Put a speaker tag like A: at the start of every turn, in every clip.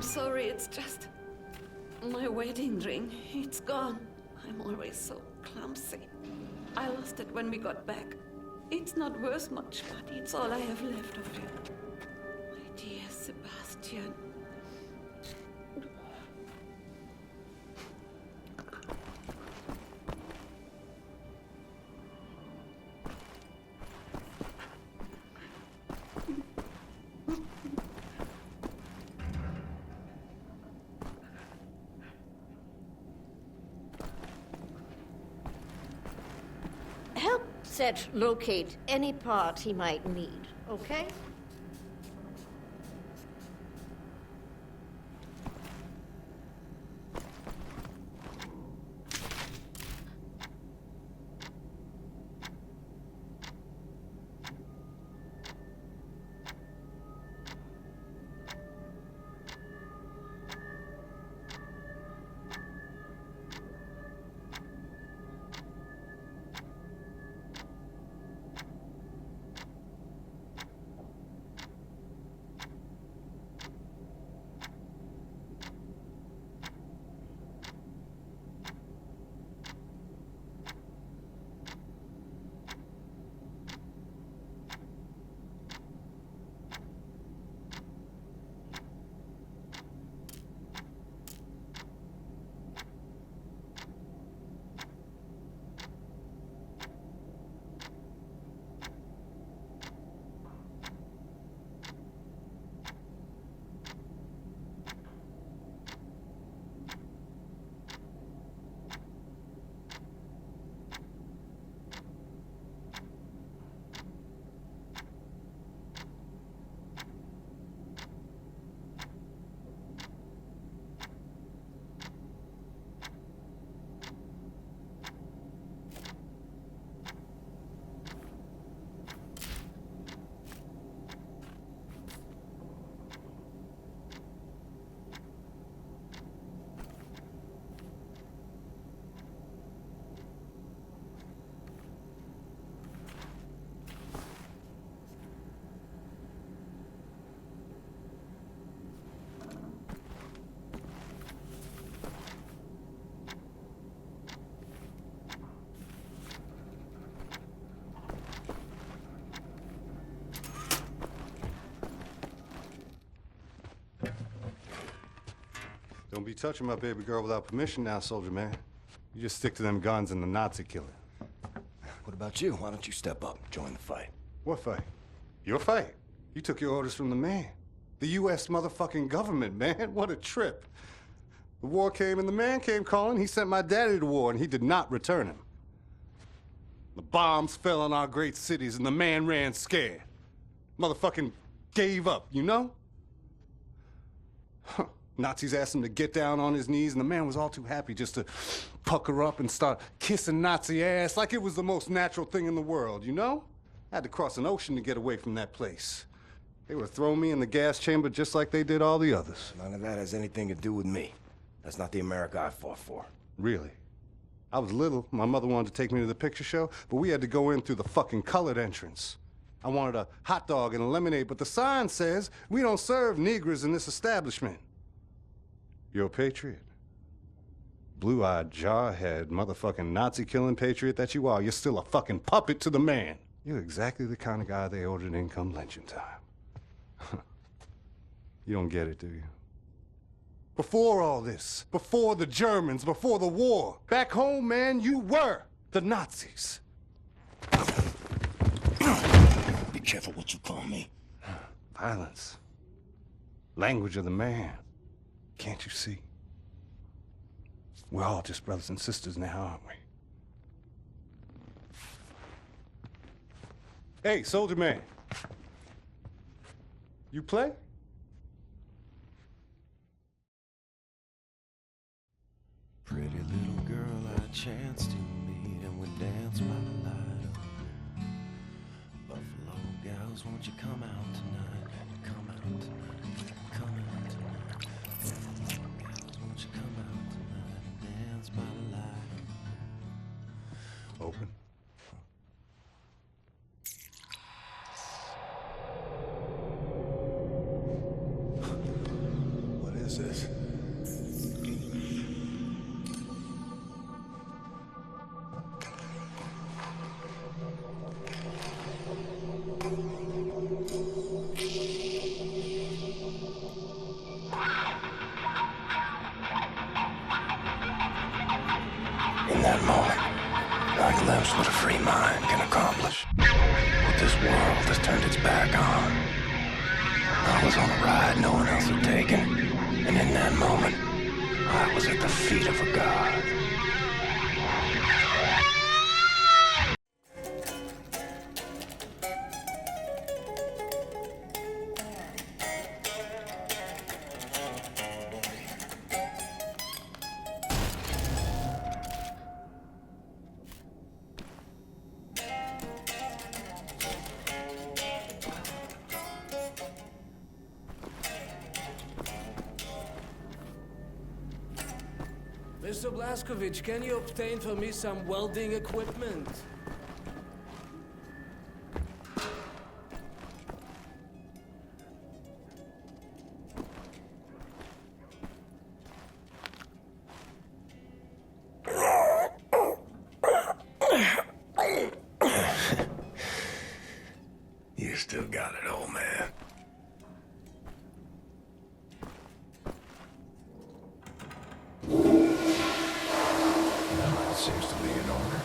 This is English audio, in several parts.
A: sorry, it's just... my wedding ring. It's gone. I'm always so clumsy. I lost it when we got back. It's not worth much, but it's all I have left of you. My dear Sebastian.
B: Help Seth locate any part he might need, okay?
C: Don't be touching my baby girl without permission now, soldier man. You just stick to them guns and the Nazi killing.
D: What about you? Why don't you step up and join the fight?
C: What fight? Your fight? You took your orders from the man. The U.S. motherfucking government, man. What a trip. The war came and the man came calling. He sent my daddy to war and he did not return him. The bombs fell on our great cities and the man ran scared. Motherfucking gave up, you know? Huh. Nazis asked him to get down on his knees, and the man was all too happy just to pucker up and start kissing Nazi ass like it was the most natural thing in the world, you know? I had to cross an ocean to get away from that place. They would have thrown me in the gas chamber just like they did all the others.
D: None of that has anything to do with me. That's not the America I fought for.
C: Really? I was little. My mother wanted to take me to the picture show, but we had to go in through the fucking colored entrance. I wanted a hot dog and a lemonade, but the sign says we don't serve Negroes in this establishment. You're a patriot. Blue-eyed, jarhead, motherfucking Nazi-killing patriot that you are. You're still a fucking puppet to the man. You're exactly the kind of guy they ordered in come lynching time. You don't get it, do you? Before all this, before the Germans, before the war, back home, man, you were the Nazis.
D: Be careful what you call me.
C: Violence. Language of the man. Can't you see? We're all just brothers and sisters now, aren't we? Hey, soldier man. You play?
E: Pretty little girl I chanced to meet, and we danced by the light of Buffalo gals, won't you come out tonight? Come out tonight. Come out tonight. Buffalo gals, won't you come out tonight and dance by the light of...
C: Open.
D: What is it?
E: was on a ride no one else had taken. And in that moment, I was at the feet of a god.
F: Mr. Blazkowicz, can you obtain for me some welding equipment?
E: You still got it, old man. That seems to be in order.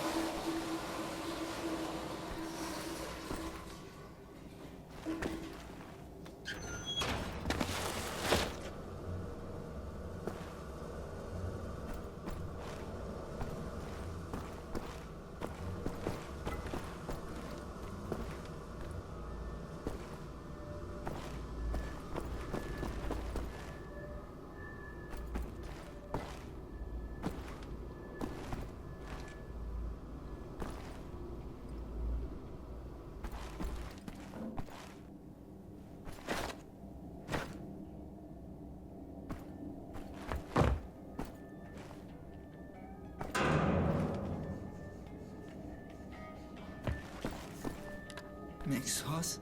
G: Nächstes Haus?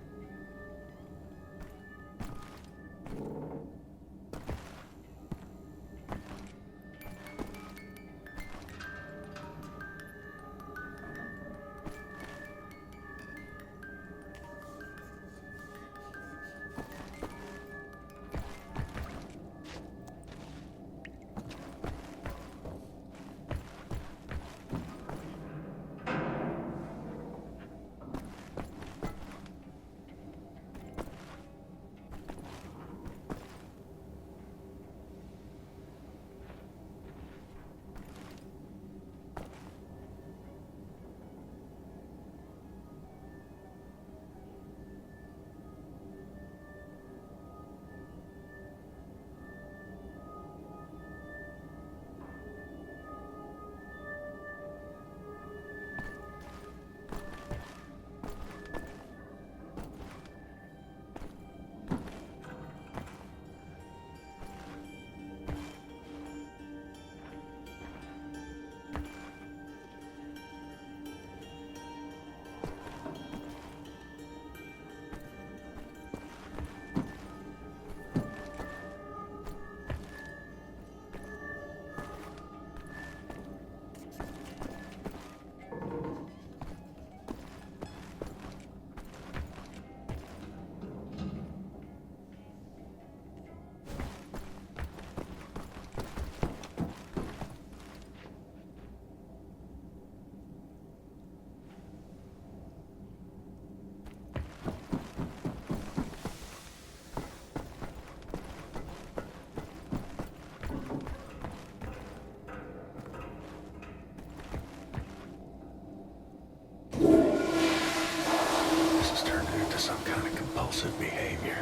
E: Some kind of compulsive behavior.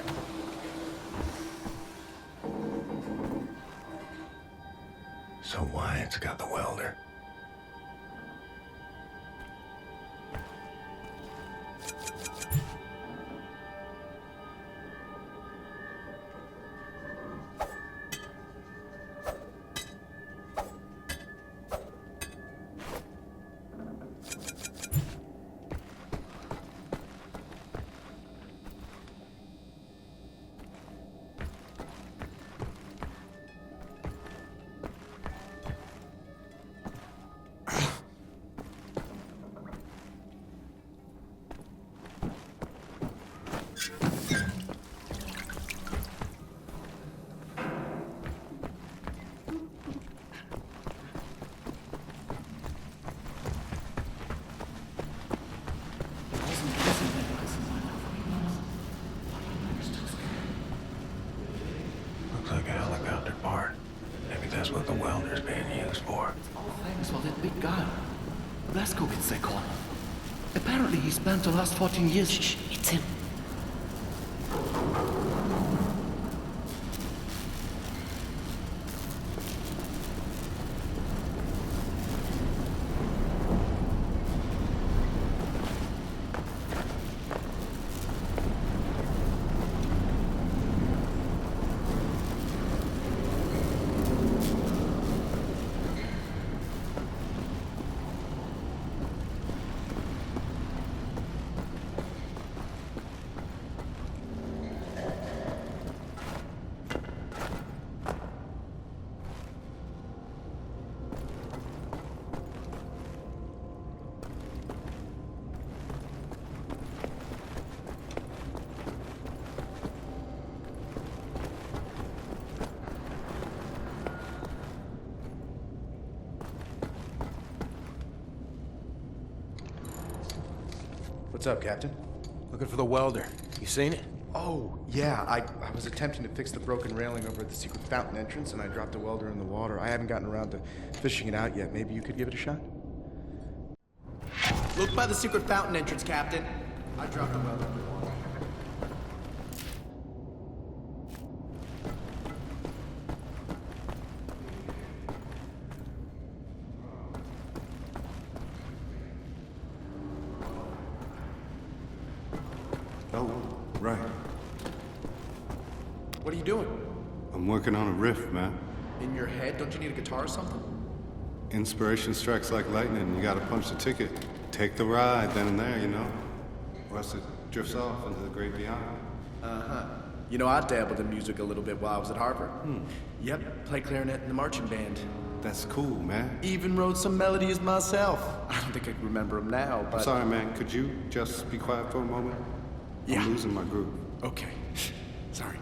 E: So Wyatt's got the welder.
D: for?
H: All thanks for that big guy. Blazkowicz, they call him. Apparently he spent the last 14 years...
A: Shh, it's him.
I: What's up, Captain?
D: Looking for the welder. You seen it?
I: Oh, yeah, I was attempting to fix the broken railing over at the secret fountain entrance, and I dropped a welder in the water. I haven't gotten around to fishing it out yet. Maybe you could give it a shot?
J: Look by the secret fountain entrance, Captain.
I: I dropped the welder in the water.
C: Oh, right.
I: What are you doing?
C: I'm working on a riff, man.
I: In your head? Don't you need a guitar or something?
C: Inspiration strikes like lightning. You gotta punch the ticket. Take the ride then and there, you know? Or else it drifts off into the great beyond.
I: Uh-huh. You know, I dabbled in music a little bit while I was at Harvard. Yep, played clarinet in the marching band.
C: That's cool, man.
I: Even wrote some melodies myself. I don't think I can remember them now, but...
C: I'm sorry, man. Could you just be quiet for a moment?
I: Yeah.
C: I'm losing my groove.
I: Okay. Sorry.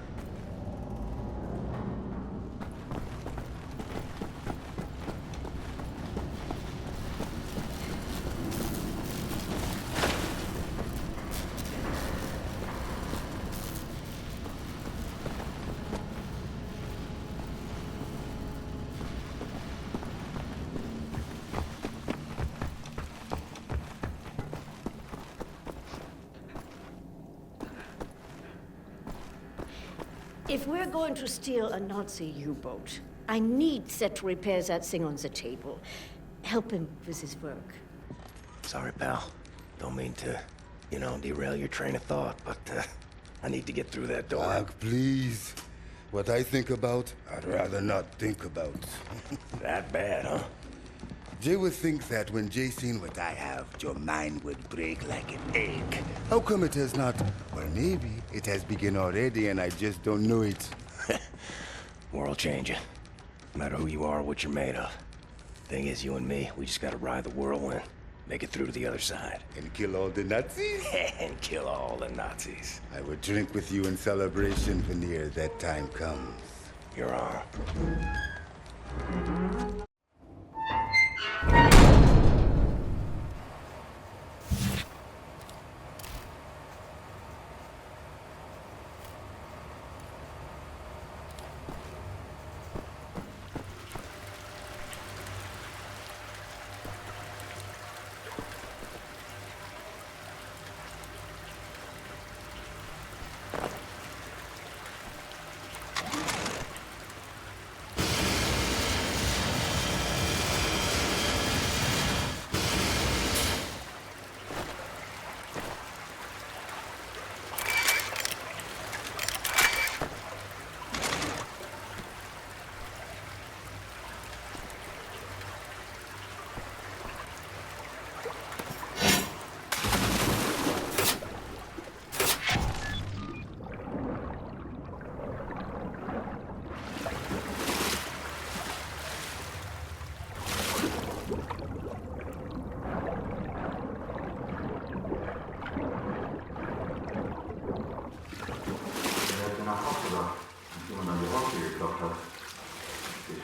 B: If we're going to steal a Nazi U-boat, I need Set to repair that thing on the table. Help him with his work.
D: Sorry, pal. Don't mean to, derail your train of thought, but I need to get through that door.
K: Doc, please. What I think about, I'd rather not think about.
D: That bad, huh?
K: Jay would think that when Jay seen what I have, your mind would break like an egg. How come it has not? Well, maybe it has begun already and I just don't know it.
D: World changing. No matter who you are or what you're made of. Thing is, you and me, we just gotta ride the whirlwind. Make it through to the other side.
K: And kill all the Nazis?
D: And kill all the Nazis.
K: I would drink with you in celebration when near that time comes.
D: You're on.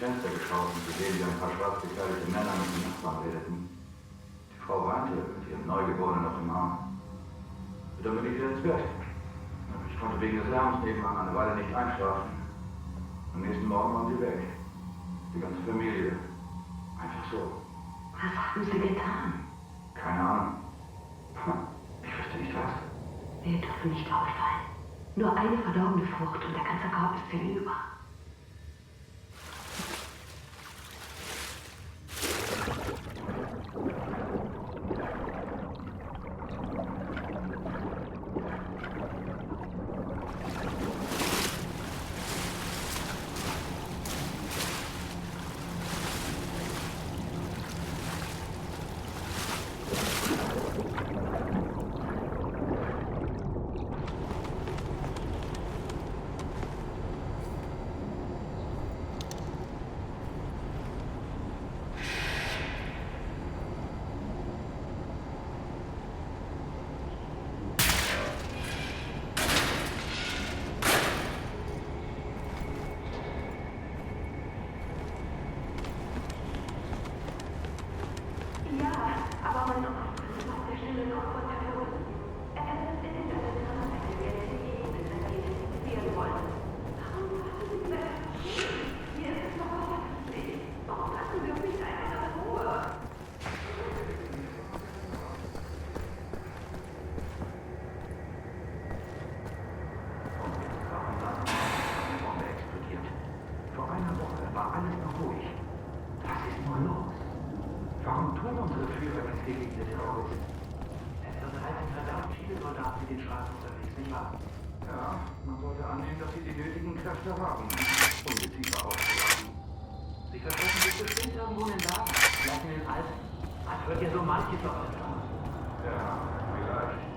L: Fenster geschaut und gesehen, wie ein paar schwarz gekleidete Männer mit den Nachbarn redeten. Die Frau weinte mit ihrem Neugeborenen auf dem Arm. Und dann bin ich wieder ins Bett. Ich konnte wegen des Lärms nebenan eine Weile nicht einschlafen. Am nächsten Morgen waren sie weg. Die ganze Familie. Einfach so.
M: Was haben Sie getan?
L: Keine Ahnung. Ich wüsste nicht was.
M: Wir dürfen nicht auffallen. Nur eine verdorbene Frucht und der ganze Korb ist hinüber.
L: Warum tun unsere Führer nichts gegen diese Terroristen? Es sind verdammt viele Soldaten in den Straßen unterwegs, nicht wahr? Ja, man sollte annehmen, dass sie die nötigen Kräfte haben, Ungeziefer auszujagen. Sie verstecken sich bestimmt irgendwo in den Laden, vielleicht in den Alpen. Das wird ja so manches auf der Straße. Ja, vielleicht.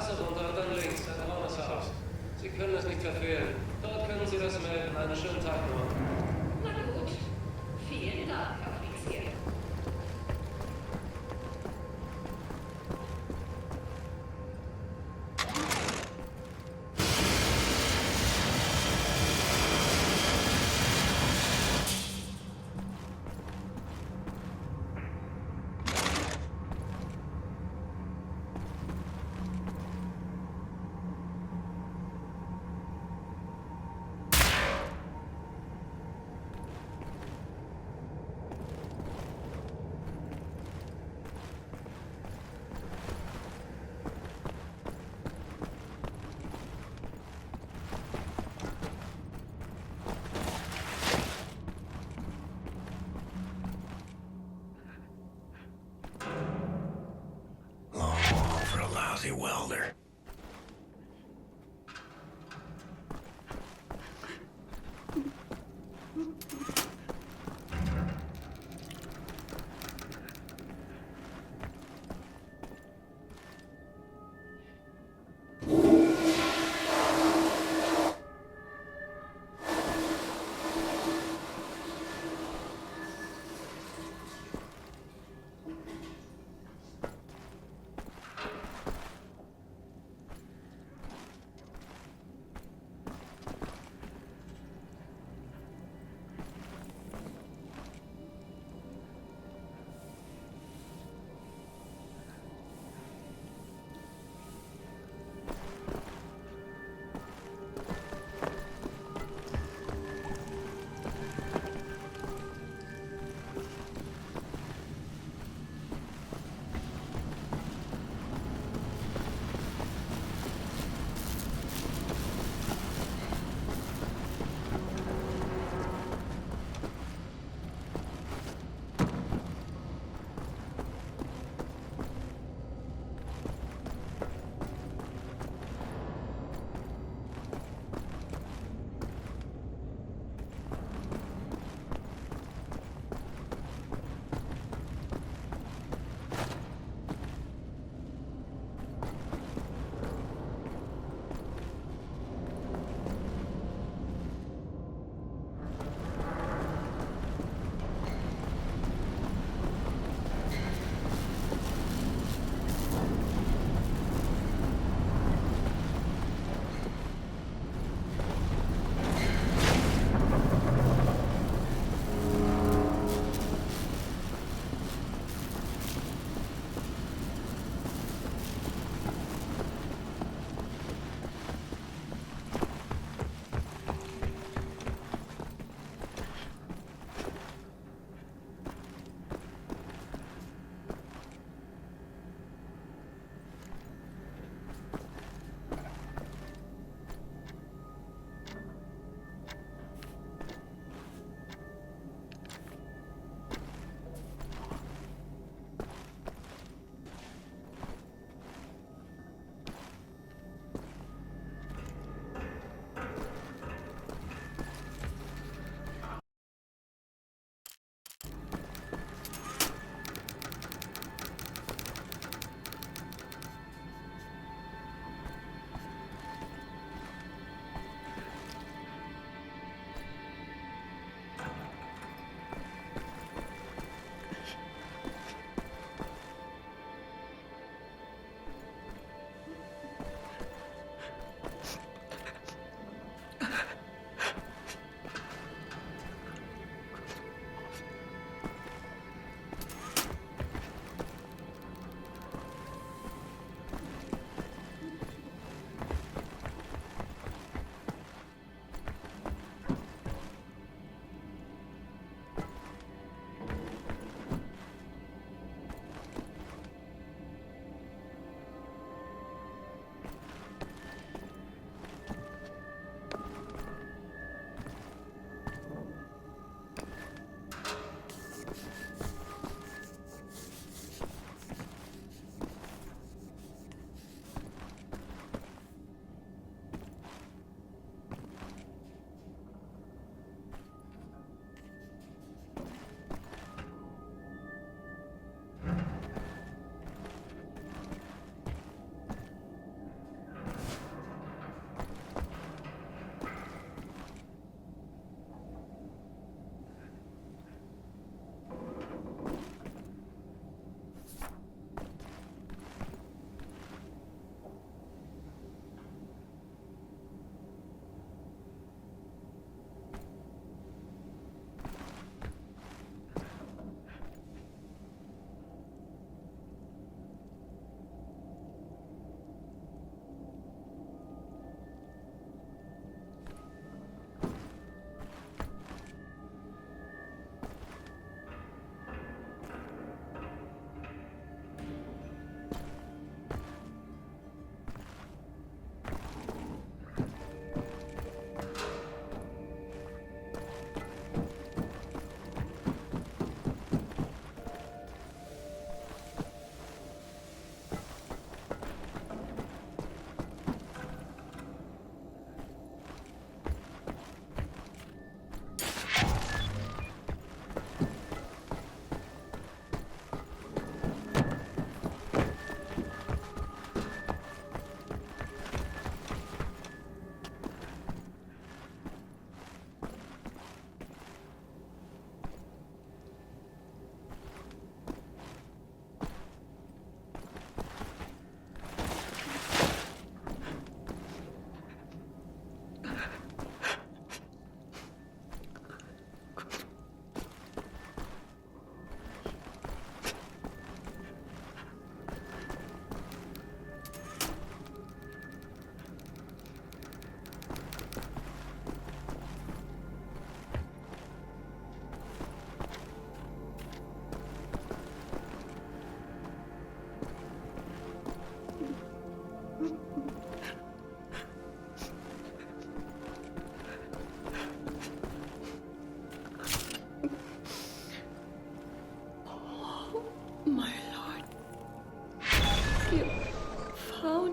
F: Straße runter und dann links, ein braunes Haus. Sie können es nicht verfehlen. Dort können Sie das melden. Einen schönen Tag noch.
A: Na gut. Vielen Dank, Herr Offizier.
D: Long haul for a lousy welder.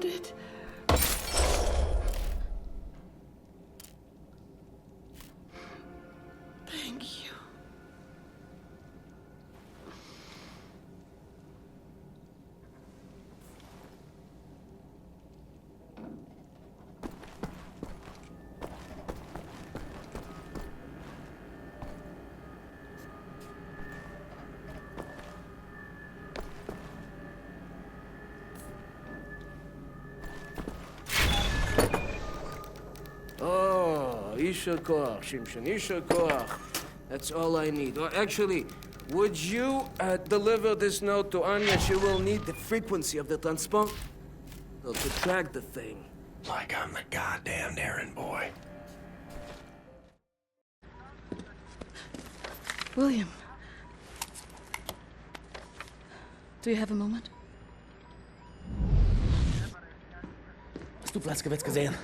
A: it. Thank you.
F: Oh, Isha Koach, Shimshon, Isha Koach. That's all I need. Or actually, would you deliver this note to Anya? She will need the frequency of the transponder to track the thing.
D: Like I'm the goddamn errand boy.
N: William. Do you have a moment?
H: Hast du Blaskowitz gesehen?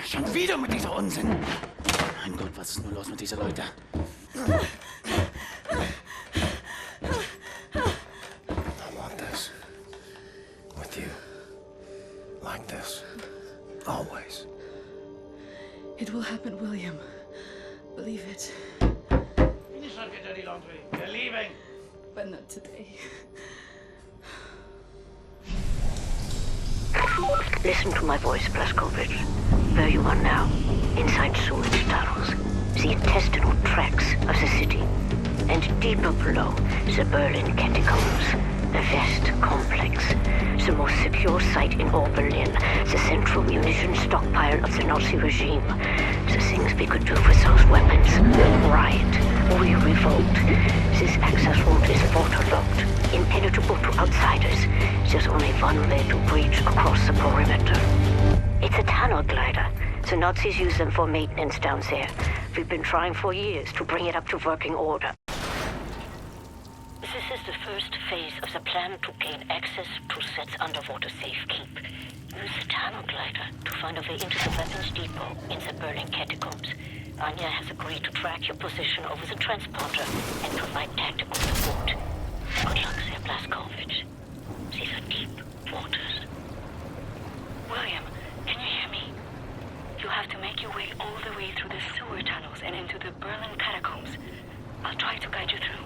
H: Schon wieder mit dieser Unsinn. Mein Gott, was ist nur los mit diesen Leuten?
D: I want this. With you. Like this. Always.
N: It will happen, William. Believe it.
H: Finish up your dirty laundry. We're leaving.
N: But not today.
B: Listen to my voice, Blazkowicz. Where you are now, inside sewage tunnels, the intestinal tracts of the city, and deeper below, the Berlin catacombs, the vast complex, the most secure site in all Berlin, the central munition stockpile of the Nazi regime, the things we could do with those weapons. Riot. We revolt. This access route is waterlogged, impenetrable to outsiders. There's only one way to breach across the perimeter. It's a tunnel glider. The Nazis use them for maintenance down there. We've been trying for years to bring it up to working order. This is the first phase of the plan to gain access to Set's underwater safekeep. Use the tunnel glider to find a way into the weapons depot in the Berlin catacombs. Anya has agreed to track your position over the transponder and provide tactical support. Good luck there, Blazkowicz. These are deep waters. William, can you hear me? You have to make your way all the way through the sewer tunnels and into the Berlin catacombs. I'll try to guide you through.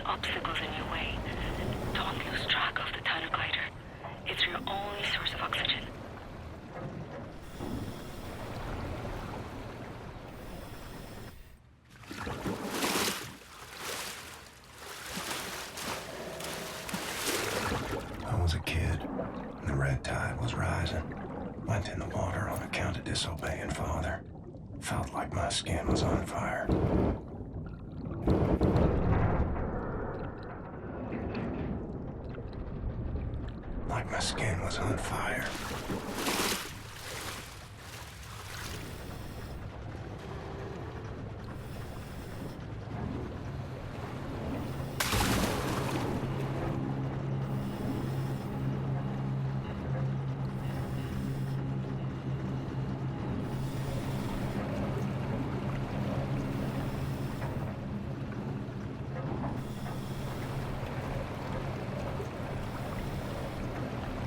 B: Obstacles in your way. Don't lose track of the tunnel glider. It's your only source of oxygen.
D: I was a kid. The red tide was rising. Went in the water on account of disobeying father. Felt like my skin was on fire. Like my skin was on fire.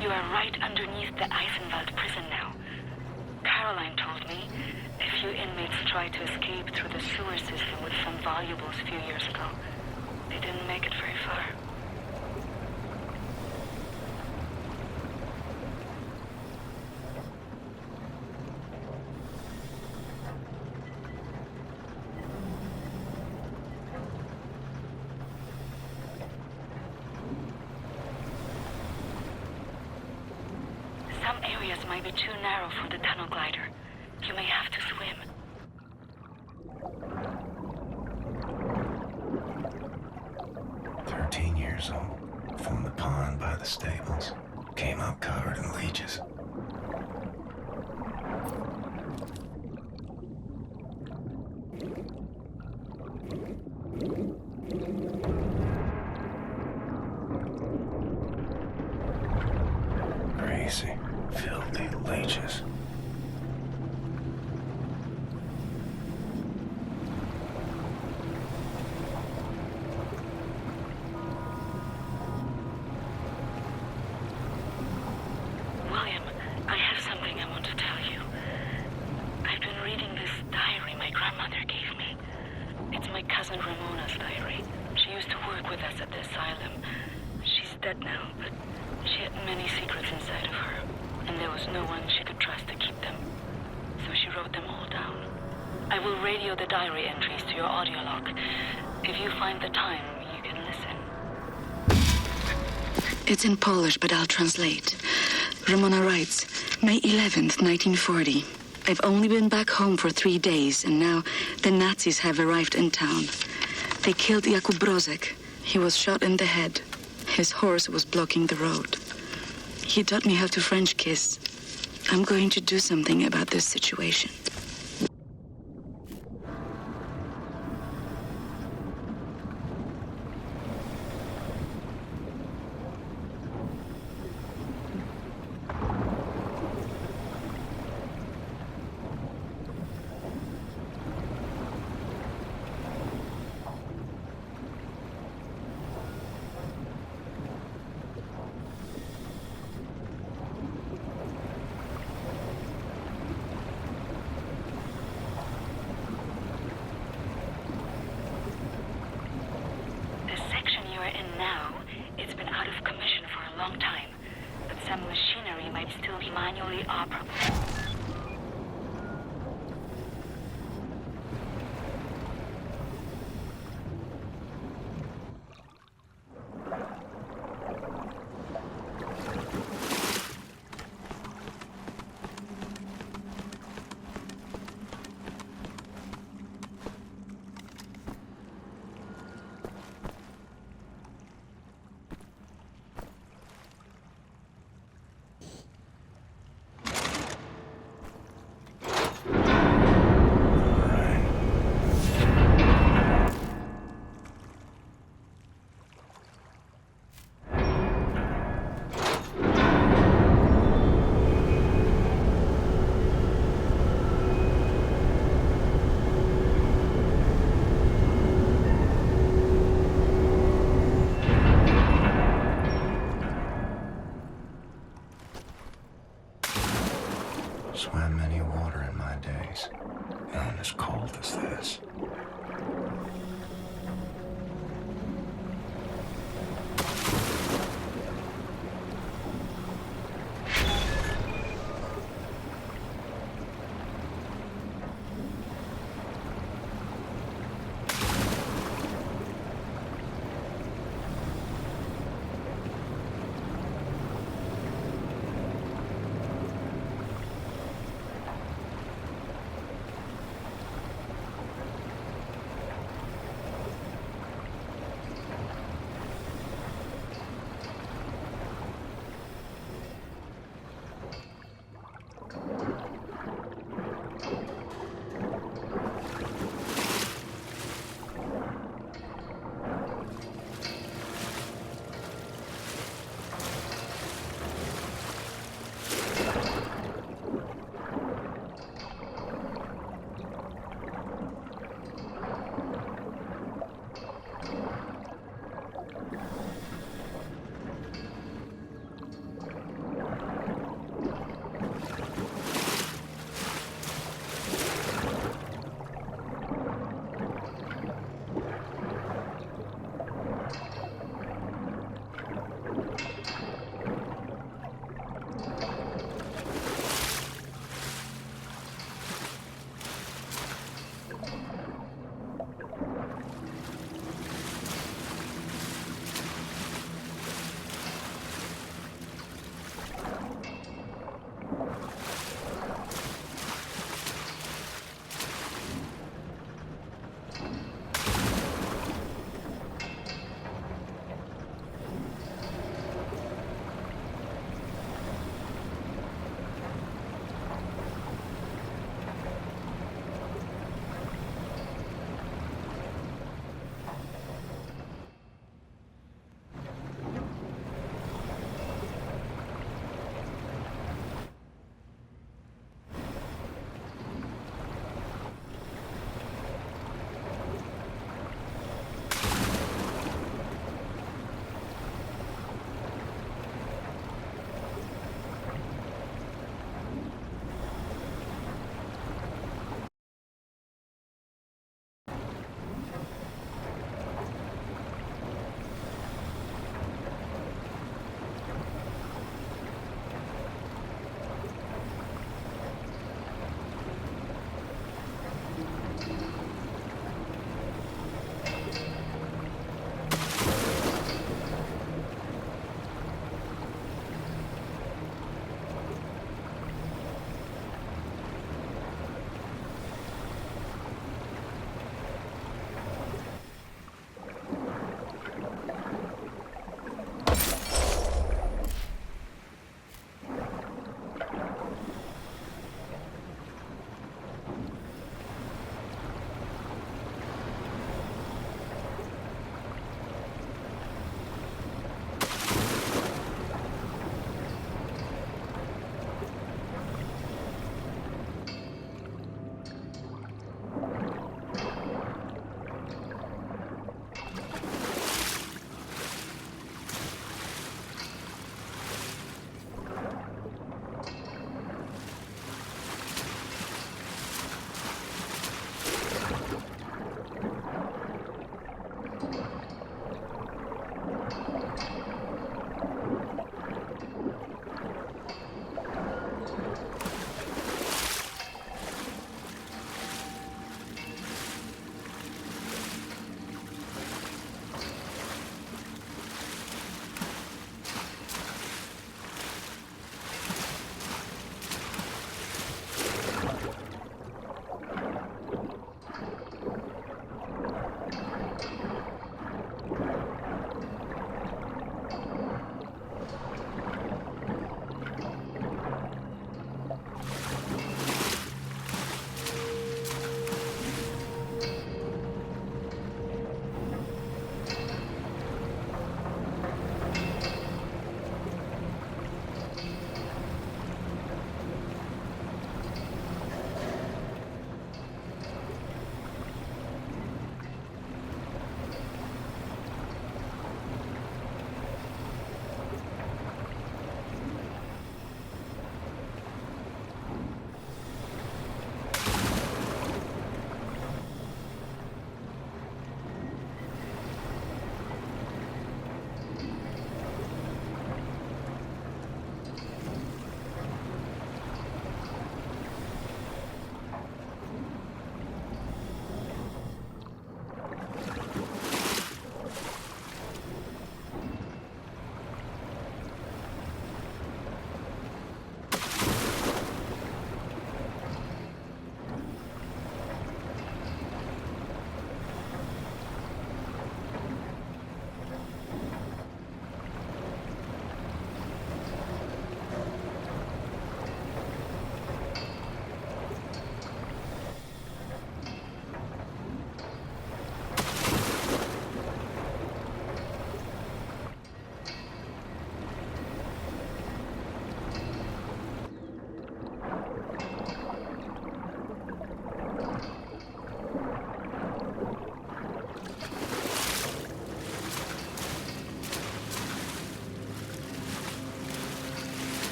N: You are right underneath the Eisenwald prison now. Caroline told me a few inmates tried to escape through the sewer system with some valuables a few years ago. They didn't make it very far. Some areas might be too narrow for the tunnel glider. You may have to swim.
E: 13 years old, from the pond by the stables. Came out covered in leeches. Crazy, filthy leeches.
N: William, I have something I want to tell you. I've been reading this diary my grandmother gave me. It's my cousin Ramona's diary. She used to work with us at the asylum. She's dead now, but she had many secrets inside of her, and there was no one she could trust to keep them. So she wrote them all down. I will radio the diary entries to your audio log. If you find the time, you can listen.
O: It's in Polish, but I'll translate. Ramona writes, May 11th, 1940. I've only been back home for 3 days, and now the Nazis have arrived in town. They killed Jakub Brozek. He was shot in the head. His horse was blocking the road. He taught me how to French kiss. I'm going to do something about this situation.
N: Manually operable.
E: Swam many water in my days. None as cold as this.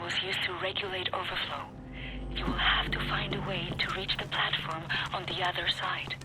N: was used to regulate overflow. You will have to find a way to reach the platform on the other side.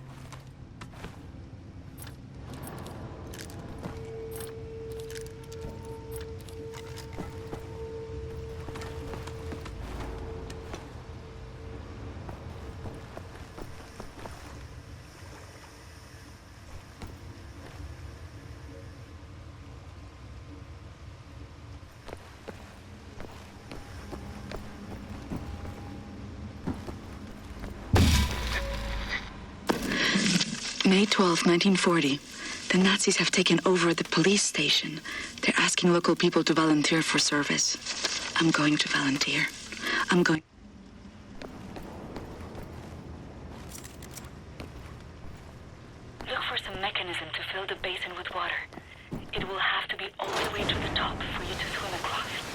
O: May 12, 1940. The Nazis have taken over the police station. They're asking local people to volunteer for service. I'm going to volunteer. I'm going...
N: Look for some mechanism to fill the basin with water. It will have to be all the way to the top for you to swim across.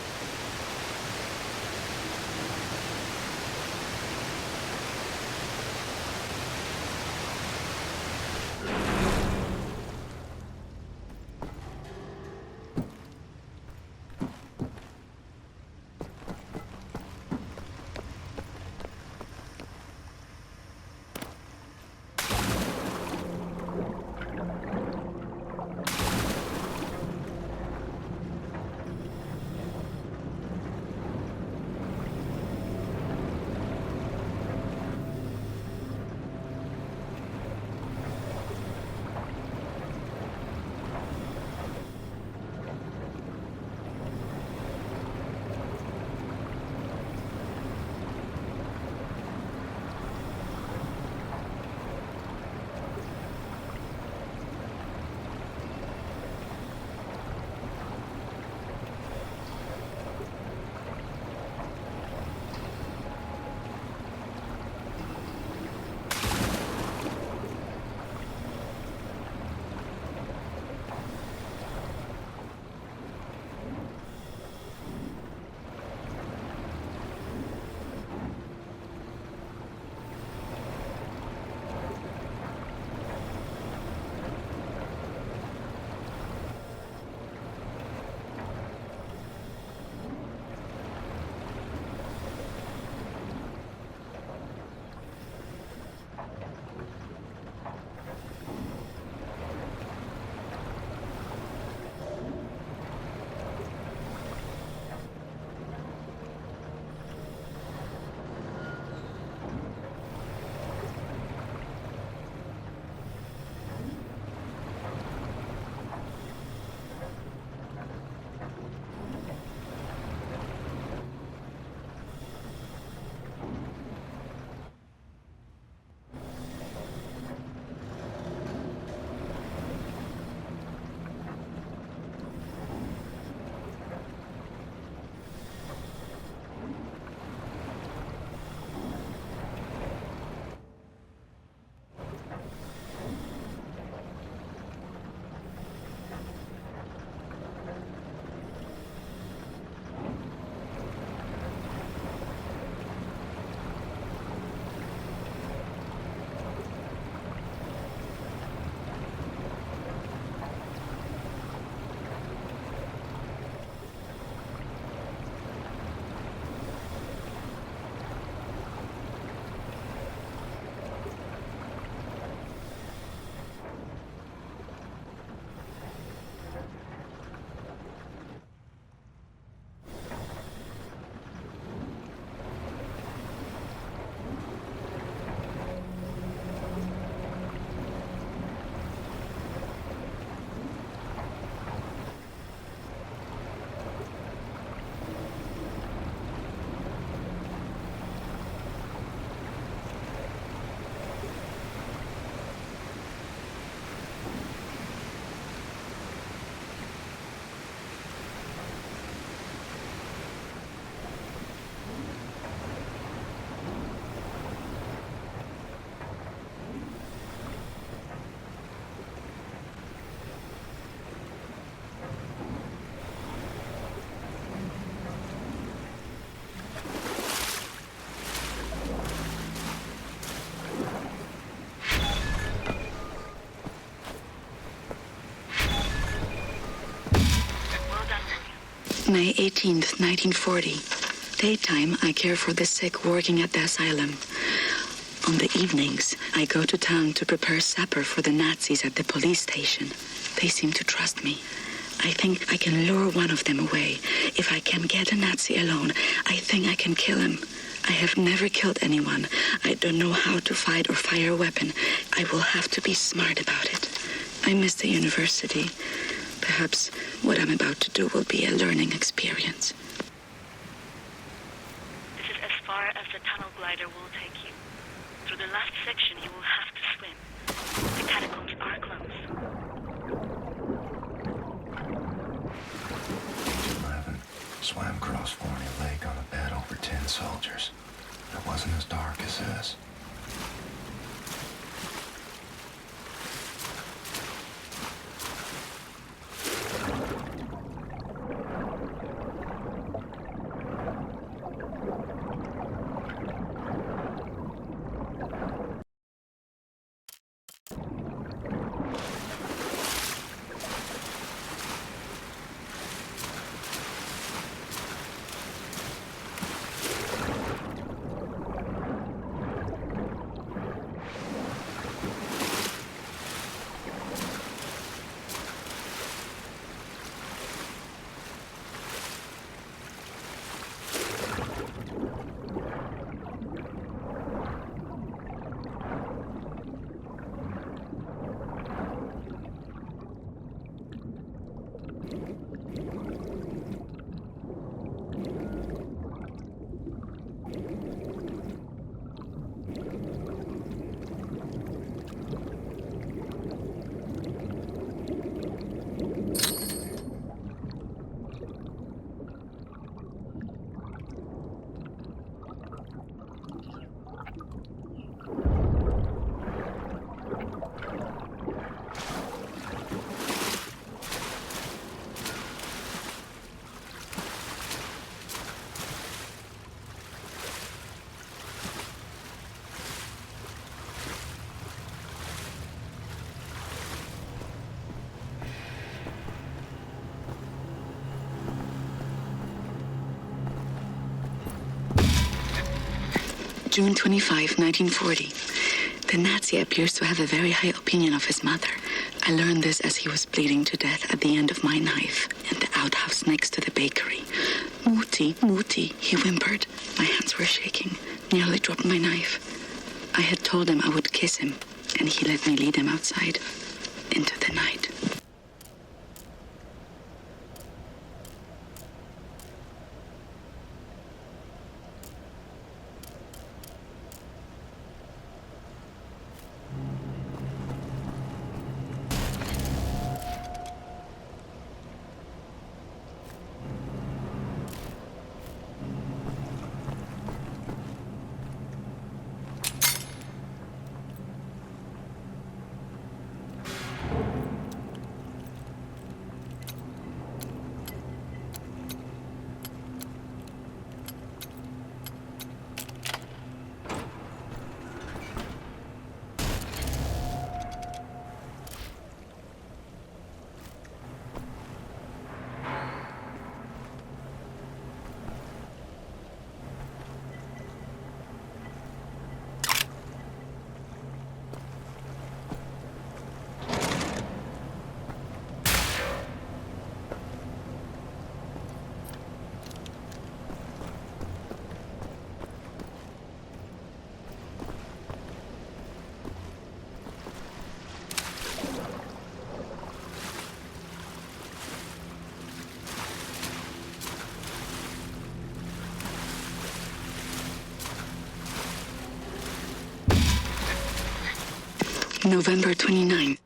O: May 18th, 1940. Daytime, I care for the sick working at the asylum. On the evenings, I go to town to prepare supper for the Nazis at the police station. They seem to trust me. I think I can lure one of them away. If I can get a Nazi alone, I think I can kill him. I have never killed anyone. I don't know how to fight or fire a weapon. I will have to be smart about it. I miss the university. Perhaps what I'm about to do will be a learning experience.
N: This is as far as the tunnel glider will take you. Through the last section, you will have to swim. The catacombs are close.
E: 11. Swam across Forney Lake on a bed over 10 soldiers. It wasn't as dark as this.
O: June 25, 1940. The Nazi appears to have a very high opinion of his mother. I learned this as he was bleeding to death at the end of my knife in the outhouse next to the bakery. Mutti, Mutti, he whimpered. My hands were shaking, nearly dropped my knife. I had told him I would kiss him, and he let me lead him outside into the night. November 29.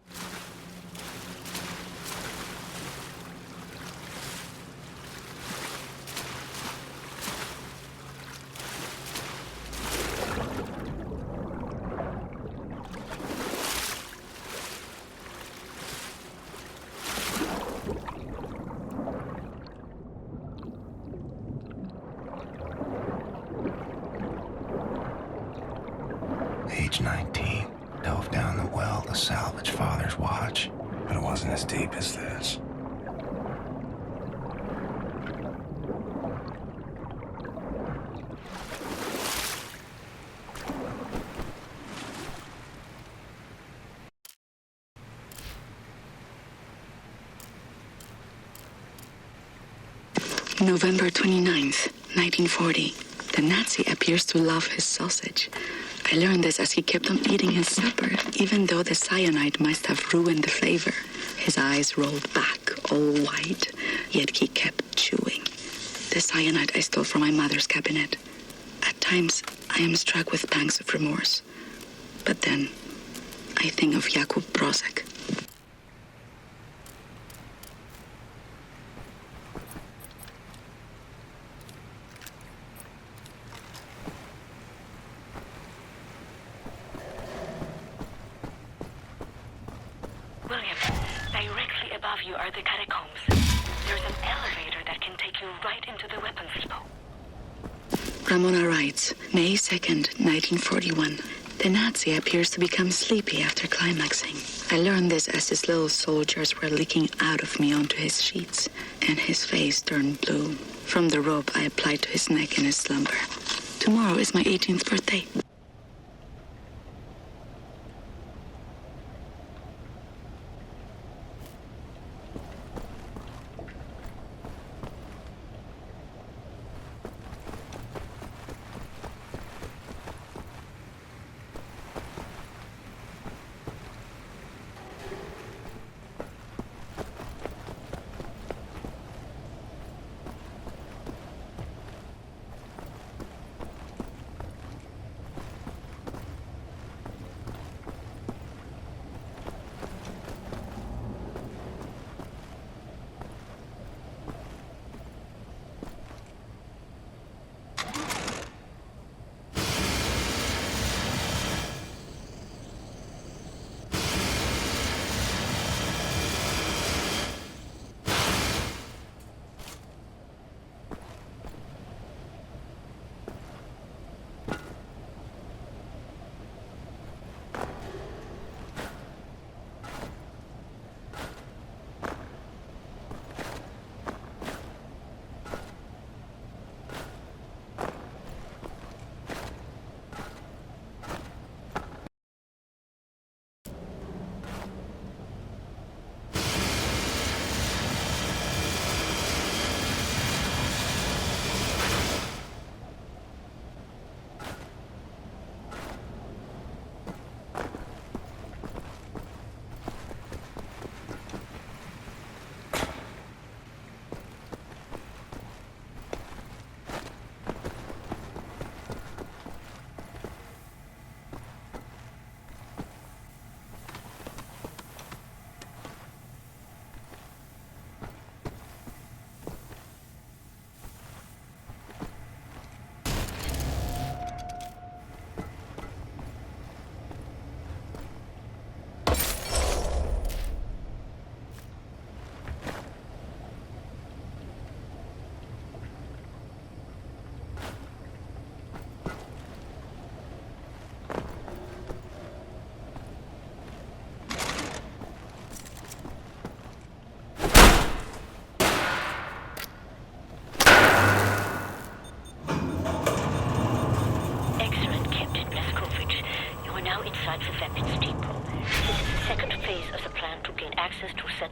E: Age 19. Dove down the well to salvage Father's watch, but it wasn't as deep as this.
O: November 29th, 1940. The Nazi appears to love his sausage. I learned this as he kept on eating his supper, even though the cyanide must have ruined the flavor. His eyes rolled back, all white, yet he kept chewing. The cyanide I stole from my mother's cabinet. At times, I am struck with pangs of remorse. But then, I think of Jakub Brozek.
N: William, directly above you are the catacombs. There's an elevator that can take you right into the weapons depot.
O: Ramona writes, May 2nd, 1941. The Nazi appears to become sleepy after climaxing. I learned this as his little soldiers were leaking out of me onto his sheets, and his face turned blue. From the rope I applied to his neck in his slumber. Tomorrow is my 18th birthday.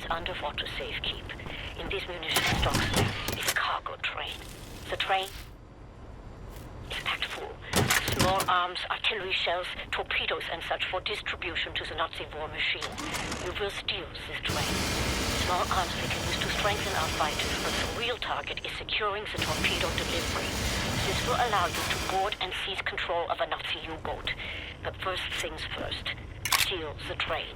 B: Underwater safekeep. In these munition stocks is a cargo train. The train is packed full. Small arms, artillery shells, torpedoes and such for distribution to the Nazi war machine. You will steal this train. Small arms we can use to strengthen our fighters, but the real target is securing the torpedo delivery. This will allow you to board and seize control of a Nazi U-boat. But first things first. Steal the train.